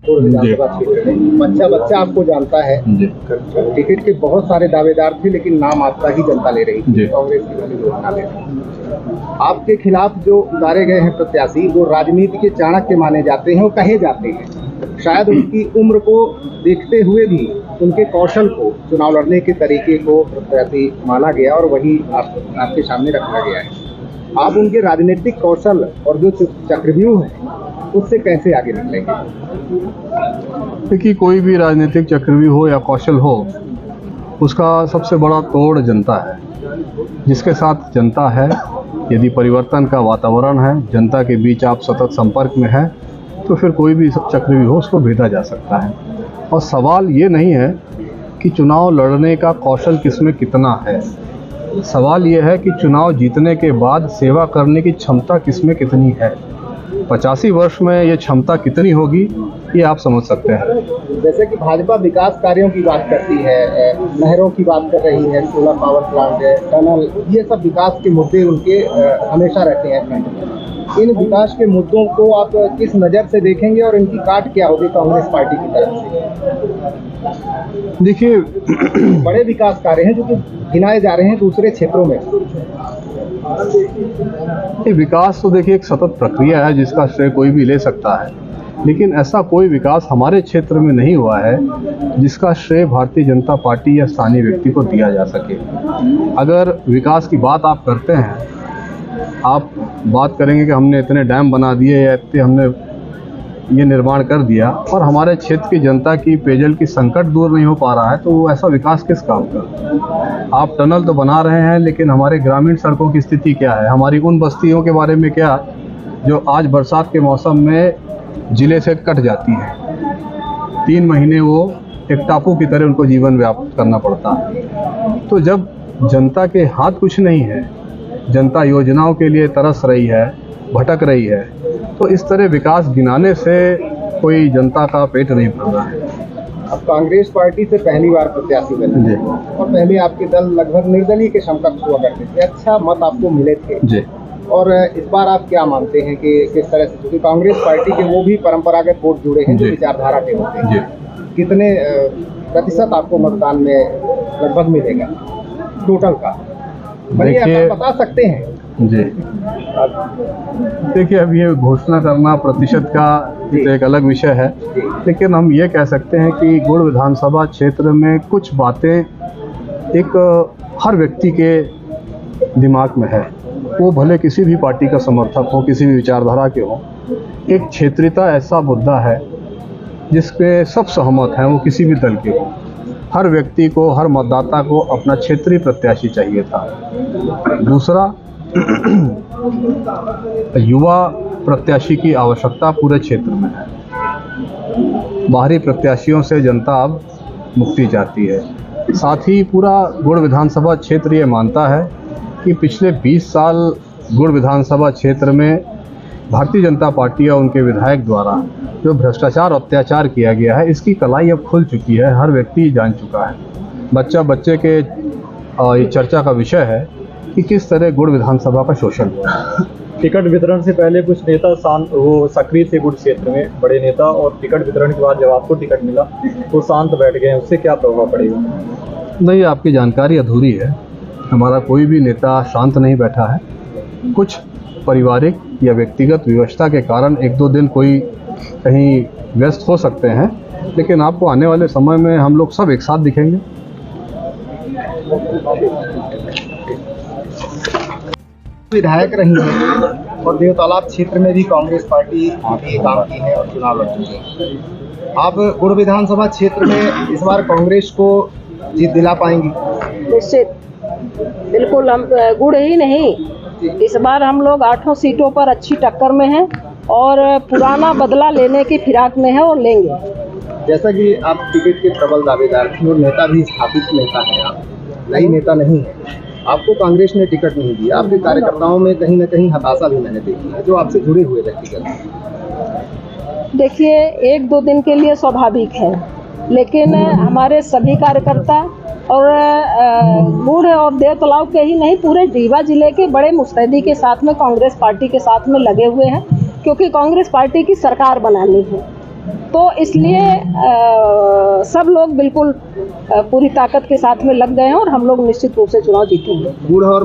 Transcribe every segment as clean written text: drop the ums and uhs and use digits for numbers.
विधानसभा क्षेत्र में बच्चा बच्चा आपको जानता है। टिकट के बहुत सारे दावेदार थे, लेकिन नाम आपका ही जनता ले रही थी, कांग्रेस की वाली लोग ना ले रही। आपके खिलाफ जो उतारे गए हैं प्रत्याशी, वो राजनीति के चाणक्य माने जाते हैं और कहे जाते हैं। शायद उनकी उम्र को देखते हुए भी उनके कौशल को, चुनाव लड़ने के तरीके को प्रत्याशी माना गया और वही आपके सामने रखा गया है। आप उनके राजनीतिक कौशल और जो चक्रव्यूह है उससे कैसे आगे निकलेंगे? देखिए, कोई भी राजनीतिक चक्रव्यूह हो या कौशल हो, उसका सबसे बड़ा तोड़ जनता है। जिसके साथ जनता है, यदि परिवर्तन का वातावरण है, जनता के बीच आप सतत संपर्क में है, तो फिर कोई भी चक्रव्यूह हो उसको भेदा जा सकता है। और सवाल ये नहीं है कि चुनाव लड़ने का कौशल किसमें कितना है, सवाल ये है कि चुनाव जीतने के बाद सेवा करने की क्षमता किसमें कितनी है। 85 वर्ष में ये क्षमता कितनी होगी, ये आप समझ सकते हैं। जैसे कि भाजपा विकास कार्यों की बात करती है, नहरों की बात कर रही है, सोलर पावर प्लांट है, टनल, ये सब विकास के मुद्दे उनके हमेशा रहते हैं। इन विकास के मुद्दों को आप किस नज़र से देखेंगे और इनकी काट क्या होगी कांग्रेस पार्टी की तरफ से? देखिए, बड़े विकास कार्य हैं जो कि गिनाए जा रहे हैं दूसरे क्षेत्रों में। विकास तो देखिए एक सतत प्रक्रिया है जिसका श्रेय कोई भी ले सकता है, लेकिन ऐसा कोई विकास हमारे क्षेत्र में नहीं हुआ है जिसका श्रेय भारतीय जनता पार्टी या स्थानीय व्यक्ति को दिया जा सके। अगर विकास की बात आप करते हैं, आप बात करेंगे कि हमने इतने डैम बना दिए या इतने हमने ये निर्माण कर दिया, और हमारे क्षेत्र की जनता की पेयजल की संकट दूर नहीं हो पा रहा है, तो वो ऐसा विकास किस काम का? आप टनल तो बना रहे हैं, लेकिन हमारे ग्रामीण सड़कों की स्थिति क्या है? हमारी उन बस्तियों के बारे में क्या जो आज बरसात के मौसम में जिले से कट जाती है, 3 महीने वो एक टापू की तरह उनको जीवन व्याप्त करना पड़ता है। तो जब जनता के हाथ कुछ नहीं है, जनता योजनाओं के लिए तरस रही है, भटक रही है, तो इस तरह विकास गिनाने से कोई जनता का पेट नहीं भर रहा है। अब कांग्रेस पार्टी से पहली बार प्रत्याशी बने और पहले आपके दल लगभग निर्दलीय के समकक्ष हुआ करते थे, अच्छा मत आपको मिले थे जी। और इस बार आप क्या मानते हैं कि किस तरह से, क्योंकि कांग्रेस पार्टी के वो भी परंपरागत वोट जुड़े हैं जो विचारधारा के होते हैं, कितने प्रतिशत आपको मतदान में लगभग मिलेगा टोटल का? देखिए, बता सकते हैं जी। देखिए, अब ये घोषणा करना प्रतिशत का एक अलग विषय है, लेकिन हम ये कह सकते हैं कि गुड़ विधानसभा क्षेत्र में कुछ बातें एक हर व्यक्ति के दिमाग में है, वो भले किसी भी पार्टी का समर्थक हो, किसी भी विचारधारा के हो। एक क्षेत्रीयता ऐसा मुद्दा है जिस पे सब सहमत हैं, वो किसी भी दल के हो। हर व्यक्ति को, हर मतदाता को अपना क्षेत्रीय प्रत्याशी चाहिए था। दूसरा, युवा प्रत्याशी की आवश्यकता पूरे क्षेत्र में है। बाहरी प्रत्याशियों से जनता अब मुक्ति चाहती है। साथ ही पूरा गुड़ विधानसभा क्षेत्र ये मानता है कि पिछले 20 साल गुड़ विधानसभा क्षेत्र में भारतीय जनता पार्टी और उनके विधायक द्वारा जो भ्रष्टाचार अत्याचार किया गया है, इसकी कलाई अब खुल चुकी है, हर व्यक्ति जान चुका है। बच्चे के ये चर्चा का विषय है कि किस तरह गुड़ विधानसभा का शोषण हुआ। टिकट वितरण से पहले कुछ नेता वो सक्रिय थे गुड़ क्षेत्र में, बड़े नेता, और टिकट वितरण के बाद जब आपको टिकट मिला वो शांत बैठ गए, उससे क्या प्रभाव पड़ेगा? नहीं, आपकी जानकारी अधूरी है। हमारा कोई भी नेता शांत नहीं बैठा है। कुछ पारिवारिक या व्यक्तिगत विवशता के कारण 1-2 दिन कोई कहीं व्यस्त हो सकते हैं, लेकिन आपको आने वाले समय में हम लोग सब एक साथ दिखेंगे। विधायक रही है और देवतालाब क्षेत्र में भी कांग्रेस पार्टी भी काम की है और चुनाव लड़ चुकी है। आप गुड़ विधानसभा क्षेत्र में इस बार कांग्रेस को जीत दिला पाएंगी? निश्चित, बिल्कुल। हम गुड़ ही नहीं, इस बार हम लोग 8 सीटों पर अच्छी टक्कर में हैं और पुराना बदला लेने की फिराक में है और लेंगे। जैसा कि आप टिकट के प्रबल दावेदार थे और नेता भी स्थापित नेता हैं, आप नई नेता नहीं है, आपको कांग्रेस ने टिकट नहीं दिया। आपके कार्यकर्ताओं में कहीं ना कहीं हताशा भी मैंने देखी है, जो आपसे जुड़े हुए व्यक्तिगत। देखिए, 1-2 दिन के लिए स्वाभाविक है, लेकिन हमारे सभी कार्यकर्ता और गुड़ और देवतालाब के ही नहीं, पूरे रीवा जिले के बड़े मुस्तैदी के साथ में कांग्रेस पार्टी के साथ में लगे हुए हैं, क्योंकि कांग्रेस पार्टी की सरकार बनानी है तो इसलिए सब लोग बिल्कुल पूरी ताकत के साथ में लग गए हैं और हम लोग निश्चित रूप से चुनाव जीतेंगे। गुड़ और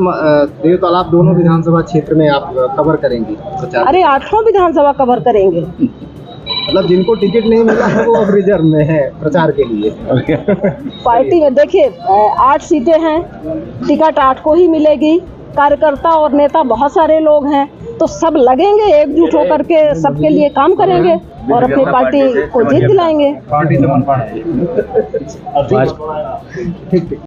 देव तालाब दोनों विधानसभा क्षेत्र में आप कवर करेंगी प्रचार? अरे 8 विधानसभा कवर करेंगे। मतलब जिनको टिकट नहीं मिला है वो अब रिजर्व में है प्रचार के लिए। पार्टी में देखिए 8 सीटें हैं, टिकट 8 को ही मिलेगी। कार्यकर्ता और नेता बहुत सारे लोग हैं, तो सब लगेंगे एकजुट होकर के सबके लिए काम करेंगे और अपनी पार्टी को जीत दिलाएंगे। ठीक।